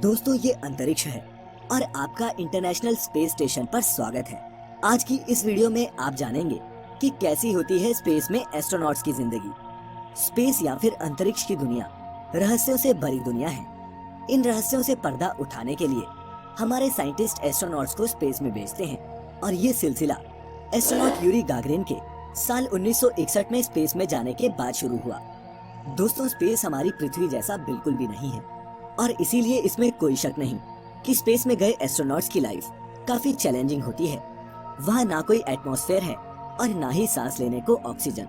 दोस्तों, ये अंतरिक्ष है और आपका इंटरनेशनल स्पेस स्टेशन पर स्वागत है। आज की इस वीडियो में आप जानेंगे कि कैसी होती है स्पेस में एस्ट्रोनॉट्स की जिंदगी। स्पेस या फिर अंतरिक्ष की दुनिया रहस्यों से भरी दुनिया है। इन रहस्यों से पर्दा उठाने के लिए हमारे साइंटिस्ट एस्ट्रोनॉट्स को स्पेस में भेजते हैं और ये सिलसिला एस्ट्रोनॉट यूरी गागरिन के साल 1961 में स्पेस में जाने के बाद शुरू हुआ। दोस्तों, स्पेस हमारी पृथ्वी जैसा बिल्कुल भी नहीं है और इसीलिए इसमें कोई शक नहीं कि स्पेस में गए एस्ट्रोनॉट्स की लाइफ काफी चैलेंजिंग होती है। वहाँ ना कोई एटमॉस्फेयर है और ना ही सांस लेने को ऑक्सीजन।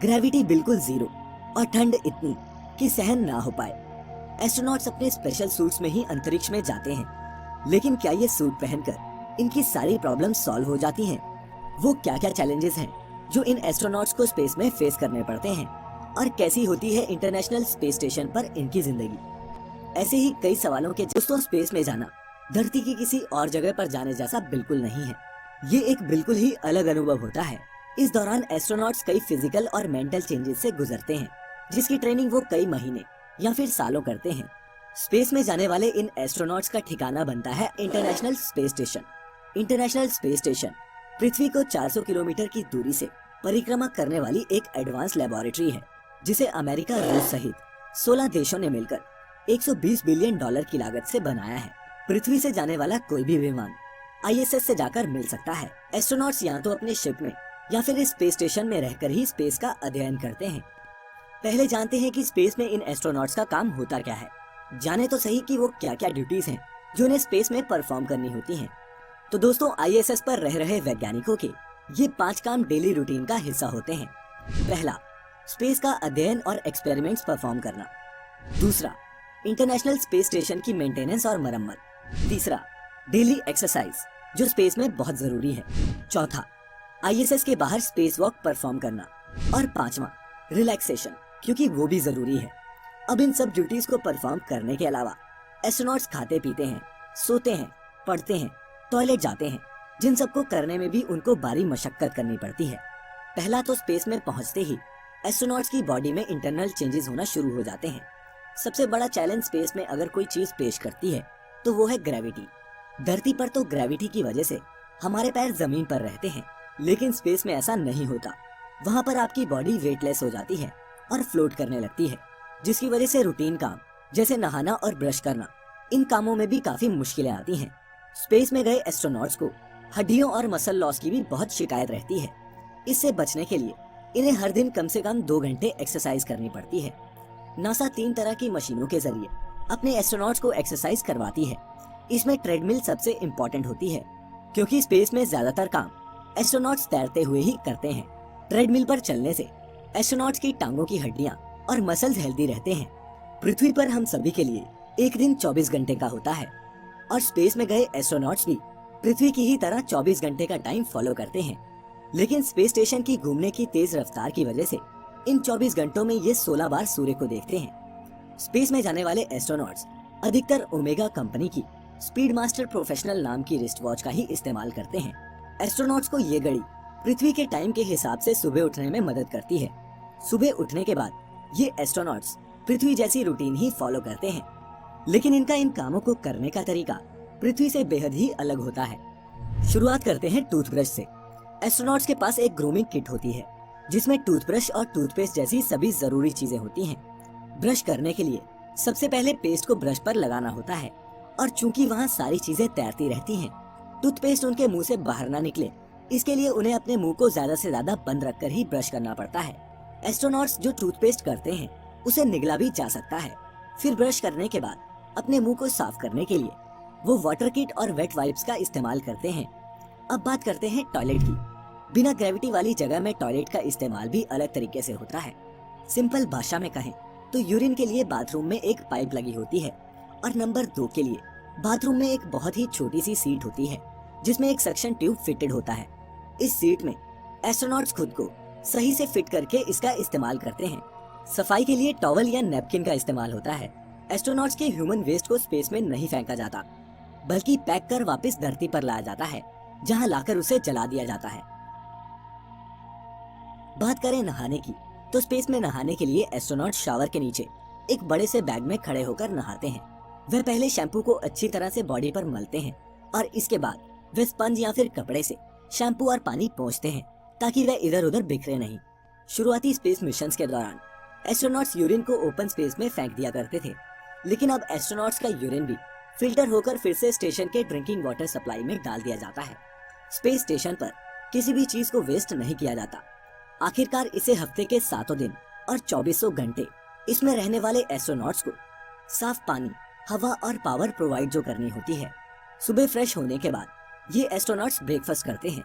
ग्रेविटी बिल्कुल जीरो और ठंड इतनी कि सहन ना हो पाए। एस्ट्रोनॉट्स अपने स्पेशल सूट्स में ही अंतरिक्ष में जाते हैं, लेकिन क्या ये सूट पहनकर इनकी सारी प्रॉब्लम्स सॉल्व हो जाती हैं? वो क्या क्या चैलेंजेस हैं जो इन एस्ट्रोनॉट्स को स्पेस में फेस करने पड़ते हैं और कैसी होती है इंटरनेशनल स्पेस स्टेशन पर इनकी जिंदगी? ऐसे ही कई सवालों के दोस्तों, स्पेस में जाना धरती की किसी और जगह पर जाने जैसा बिल्कुल नहीं है। ये एक बिल्कुल ही अलग अनुभव होता है। इस दौरान एस्ट्रोनॉट्स कई फिजिकल और मेंटल चेंजेस से गुजरते हैं, जिसकी ट्रेनिंग वो कई महीने या फिर सालों करते हैं। स्पेस में जाने वाले इन एस्ट्रोनॉट्स का ठिकाना बनता है international space station. International space station पृथ्वी को 400 किलोमीटर की दूरी से परिक्रमा करने वाली एक एडवांस लेबोरेटरी है, जिसे अमेरिका, रूस सहित 16 देशों ने मिलकर 120 बिलियन डॉलर की लागत से बनाया है। पृथ्वी से जाने वाला कोई भी विमान ISS से जाकर मिल सकता है। एस्ट्रोनॉट्स या तो अपने शिप में या फिर इस स्पेस स्टेशन में रहकर ही स्पेस का अध्ययन करते हैं। पहले जानते हैं कि स्पेस में इन एस्ट्रोनॉट्स का काम होता क्या है। जाने तो सही कि वो क्या क्या ड्यूटीज हैं जो उन्हें स्पेस में परफॉर्म करनी होती हैं। तो दोस्तों, ISS पर रह रहे वैज्ञानिकों के ये 5 काम डेली रूटीन का हिस्सा होते हैं। पहला, स्पेस का अध्ययन और एक्सपेरिमेंट्स परफॉर्म करना। दूसरा, इंटरनेशनल स्पेस स्टेशन की मेंटेनेंस और मरम्मत। तीसरा, डेली एक्सरसाइज जो स्पेस में बहुत जरूरी है। चौथा, ISS के बाहर स्पेस वॉक परफॉर्म करना। और पांचवा, रिलैक्सेशन, क्योंकि वो भी जरूरी है। अब इन सब ड्यूटीज को परफॉर्म करने के अलावा एस्ट्रोनॉट्स खाते पीते हैं, सोते हैं, पढ़ते हैं, टॉयलेट जाते हैं, जिन सबको करने में भी उनको भारी मशक्कत करनी पड़ती है। पहला तो स्पेस में पहुंचते ही एस्ट्रोनॉट्स की बॉडी में इंटरनल चेंजेस होना शुरू हो जाते हैं। सबसे बड़ा चैलेंज स्पेस में अगर कोई चीज पेश करती है तो वो है ग्रेविटी। धरती पर तो ग्रेविटी की वजह से हमारे पैर जमीन पर रहते हैं, लेकिन स्पेस में ऐसा नहीं होता। वहाँ पर आपकी बॉडी वेटलेस हो जाती है और फ्लोट करने लगती है, जिसकी वजह से रूटीन काम जैसे नहाना और ब्रश करना, इन कामों में भी काफी मुश्किलें आती हैं। स्पेस में गए एस्ट्रोनॉट्स को हड्डियों और मसल लॉस की भी बहुत शिकायत रहती है। इससे बचने के लिए इन्हें हर दिन कम से कम 2 घंटे एक्सरसाइज करनी पड़ती है। नासा 3 तरह की मशीनों के जरिए अपने एस्ट्रोनॉट्स को एक्सरसाइज करवाती है। इसमें ट्रेडमिल सबसे इम्पोर्टेंट होती है, क्योंकि स्पेस में ज्यादातर काम एस्ट्रोनॉट्स तैरते हुए ही करते हैं। ट्रेडमिल पर चलने से एस्ट्रोनॉट्स की टांगों की हड्डियां और मसल्स हेल्दी रहते हैं। पृथ्वी पर हम सभी के लिए एक दिन 24 घंटे का होता है और स्पेस में गए एस्ट्रोनॉट्स भी पृथ्वी की ही तरह 24 घंटे का टाइम फॉलो करते हैं। लेकिन स्पेस स्टेशन की घूमने की तेज रफ्तार की वजह से इन 24 घंटों में ये 16 बार सूर्य को देखते हैं। स्पेस में जाने वाले एस्ट्रोनॉट्स अधिकतर ओमेगा कंपनी की स्पीड मास्टर प्रोफेशनल नाम की रिस्ट वॉच का ही इस्तेमाल करते हैं। एस्ट्रोनॉट्स को ये घड़ी पृथ्वी के टाइम के हिसाब से सुबह उठने में मदद करती है। सुबह उठने के बाद ये एस्ट्रोनॉट्स पृथ्वी जैसी रूटीन ही फॉलो करते हैं, लेकिन इनका इन कामों को करने का तरीका पृथ्वी से बेहद ही अलग होता है। शुरुआत करते हैं टूथब्रश से। एस्ट्रोनॉट्स के पास एक ग्रूमिंग किट होती है, जिसमें टूथब्रश और टूथपेस्ट जैसी सभी जरूरी चीजें होती हैं। ब्रश करने के लिए सबसे पहले पेस्ट को ब्रश पर लगाना होता है, और चूंकि वहाँ सारी चीजें तैरती रहती हैं, टूथपेस्ट उनके मुंह से बाहर ना निकले, इसके लिए उन्हें अपने मुंह को ज्यादा से ज्यादा बंद रखकर ही ब्रश करना पड़ता है। एस्ट्रोनॉट्स जो टूथपेस्ट करते हैं उसे निगला भी जा सकता है। फिर ब्रश करने के बाद अपने मुंह को साफ करने के लिए वो वाटर किट और वेट वाइप्स का इस्तेमाल करते हैं। अब बात करते हैं टॉयलेट की। बिना ग्रेविटी वाली जगह में टॉयलेट का इस्तेमाल भी अलग तरीके से होता है। सिंपल भाषा में कहें तो यूरिन के लिए बाथरूम में एक पाइप लगी होती है और नंबर 2 के लिए बाथरूम में एक बहुत ही छोटी सी सीट होती है, जिसमें एक सक्शन ट्यूब फिटेड होता है। इस सीट में एस्ट्रोनॉट्स खुद को सही से फिट करके इसका इस्तेमाल करते हैं। सफाई के लिए टॉवल या नैपकिन का इस्तेमाल होता है। एस्ट्रोनॉट्स के ह्यूमन वेस्ट को स्पेस में नहीं फेंका जाता, बल्कि पैक कर वापस धरती पर लाया जाता है, जहाँ लाकर उसे जला दिया जाता है। बात करें नहाने की, तो स्पेस में नहाने के लिए एस्ट्रोनॉट शावर के नीचे एक बड़े से बैग में खड़े होकर नहाते हैं। वह पहले शैम्पू को अच्छी तरह से बॉडी पर मलते हैं और इसके बाद वे स्पंज या फिर कपड़े से शैम्पू और पानी पोंछते हैं ताकि वह इधर उधर बिखरे नहीं। शुरुआती स्पेस मिशंस के दौरान एस्ट्रोनॉट्स यूरिन को ओपन स्पेस में फेंक दिया करते थे, लेकिन अब एस्ट्रोनॉट्स का यूरिन भी फिल्टर होकर फिर से स्टेशन के ड्रिंकिंग वाटर सप्लाई में डाल दिया जाता है। स्पेस स्टेशन पर किसी भी चीज को वेस्ट नहीं किया जाता। आखिरकार इसे हफ्ते के 7 दिन और 2400 घंटे इसमें रहने वाले एस्ट्रोनॉट्स को साफ पानी, हवा और पावर प्रोवाइड जो करनी होती है। सुबह फ्रेश होने के बाद ये एस्ट्रोनॉट्स ब्रेकफास्ट करते हैं।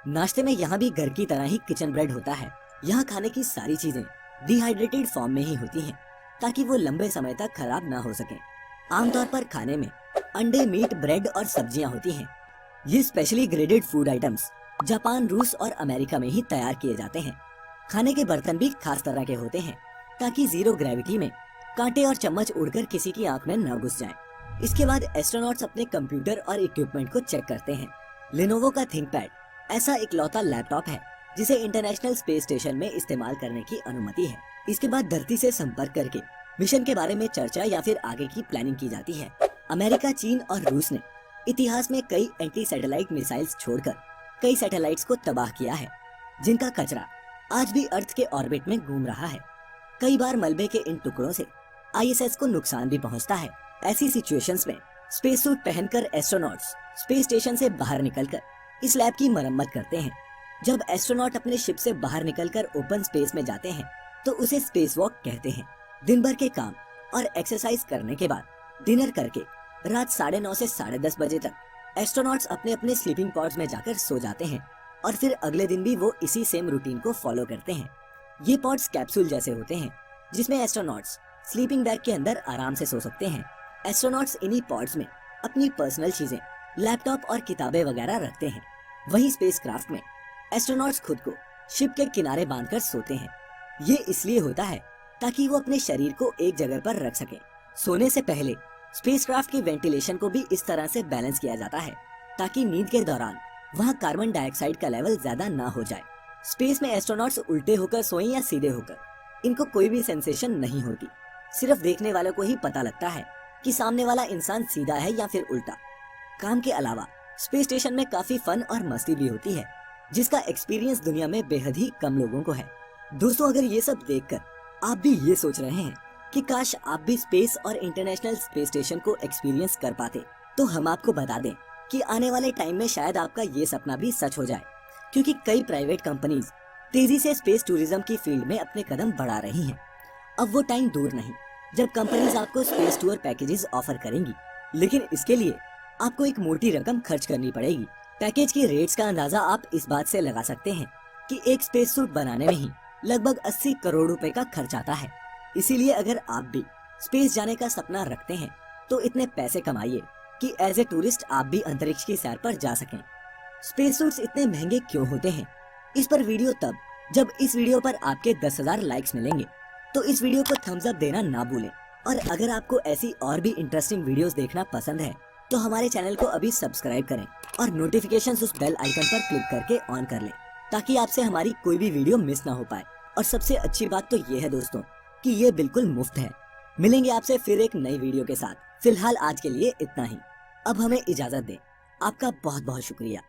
नाश्ते में यहाँ भी घर की तरह ही किचन ब्रेड होता है। यहाँ खाने की सारी चीजें डिहाइड्रेटेड फॉर्म में ही होती हैं ताकि वो लंबे समय तक खराब ना हो सके। आमतौर पर खाने में अंडे, मीट, ब्रेड और सब्जियां होती हैं। ये specially graded food items Japan, रूस और अमेरिका में ही तैयार किए जाते हैं। खाने के बर्तन भी खास तरह के होते हैं ताकि जीरो ग्रेविटी में कांटे और चम्मच उड़कर किसी की आंख में न घुस जाएं। इसके बाद एस्ट्रोनॉट्स अपने कंप्यूटर और इक्विपमेंट को चेक करते हैं। लेनोवो का थिंकपैड ऐसा इकलौता लैपटॉप है जिसे इंटरनेशनल स्पेस स्टेशन में इस्तेमाल करने की अनुमति है। इसके बाद धरती से संपर्क करके मिशन के बारे में चर्चा या फिर आगे की प्लानिंग की जाती है। अमेरिका, चीन और रूस ने इतिहास में कई एंटी सैटेलाइट मिसाइल्स छोड़कर कई सैटेलाइट्स को तबाह किया है, जिनका कचरा आज भी अर्थ के ऑर्बिट में घूम रहा है। कई बार मलबे के इन टुकड़ों से आईएसएस को नुकसान भी पहुंचता है। ऐसी सिचुएशंस में स्पेस सूट पहनकर एस्ट्रोनॉट्स स्पेस स्टेशन से बाहर निकलकर इस लैब की मरम्मत करते हैं। जब एस्ट्रोनॉट अपने शिप से बाहर निकलकर ओपन स्पेस में जाते हैं तो उसे स्पेस वॉक कहते हैं। दिन भर के काम और एक्सरसाइज करने के बाद डिनर करके रात 9:30 से 10:30 बजे तक एस्ट्रोनॉट्स अपने अपने स्लीपिंग पॉड्स में जाकर सो जाते हैं और फिर अगले दिन भी वो इसी सेम रूटीन को फॉलो करते हैं। ये पॉड्स कैप्सूल जैसे होते हैं जिसमें एस्ट्रोनॉट्स स्लीपिंग बैग के अंदर आराम से सो सकते हैं। एस्ट्रोनॉट्स इन्हीं पॉड्स में अपनी पर्सनल चीजें, लैपटॉप और किताबें वगैरह रखते हैं। वहीं स्पेसक्राफ्ट में एस्ट्रोनॉट्स खुद को शिप के किनारे बांधकर सोते हैं। ये इसलिए होता है ताकि वो अपने शरीर को एक जगह पर रख सके। सोने से पहले स्पेसक्राफ्ट की वेंटिलेशन को भी इस तरह से बैलेंस किया जाता है ताकि नींद के दौरान वहाँ कार्बन डाइऑक्साइड का लेवल ज्यादा ना हो जाए। स्पेस में एस्ट्रोनॉट्स उल्टे होकर सोएं या सीधे होकर, इनको कोई भी सेंसेशन नहीं होती। सिर्फ देखने वालों को ही पता लगता है कि सामने वाला इंसान सीधा है या फिर उल्टा। काम के अलावा स्पेस स्टेशन में काफी फन और मस्ती भी होती है, जिसका एक्सपीरियंस दुनिया में बेहद ही कम लोगों को है। दोस्तों, अगर ये सब देखकर आप भी ये सोच रहे हैं कि काश आप भी स्पेस और इंटरनेशनल स्पेस स्टेशन को एक्सपीरियंस कर पाते, तो हम आपको बता दें कि आने वाले टाइम में शायद आपका ये सपना भी सच हो जाए, क्योंकि कई प्राइवेट कंपनीज तेजी से स्पेस टूरिज्म की फील्ड में अपने कदम बढ़ा रही हैं। अब वो टाइम दूर नहीं जब कंपनीज आपको स्पेस टूर पैकेजेस ऑफर करेंगी, लेकिन इसके लिए आपको एक मोटी रकम खर्च करनी पड़ेगी। पैकेज की रेट्स का अंदाजा आप इस बात से लगा सकते हैं कि एक स्पेस सूट बनाने में ही लगभग 80 करोड़ रुपए का खर्च आता है। इसीलिए अगर आप भी स्पेस जाने का सपना रखते हैं तो इतने पैसे कमाइए कि एज ए टूरिस्ट आप भी अंतरिक्ष की सैर पर जा सकें। स्पेस सूट्स इतने महंगे क्यों होते हैं, इस पर वीडियो तब जब इस वीडियो पर आपके 10,000 लाइक्स मिलेंगे। तो इस वीडियो को थम्स अप देना ना भूलें। और अगर आपको ऐसी और भी इंटरेस्टिंग वीडियोस देखना पसंद है तो हमारे चैनल को अभी सब्सक्राइब करें और नोटिफिकेशंस उस बेल आइकन पर क्लिक करके ऑन कर लें, ताकि आपसे हमारी कोई भी वीडियो मिस ना हो पाए। और सबसे अच्छी बात तो ये है दोस्तों कि ये बिल्कुल मुफ्त है। मिलेंगे आपसे फिर एक नई वीडियो के साथ। फिलहाल आज के लिए इतना ही। अब हमें इजाजत दें। आपका बहुत बहुत शुक्रिया।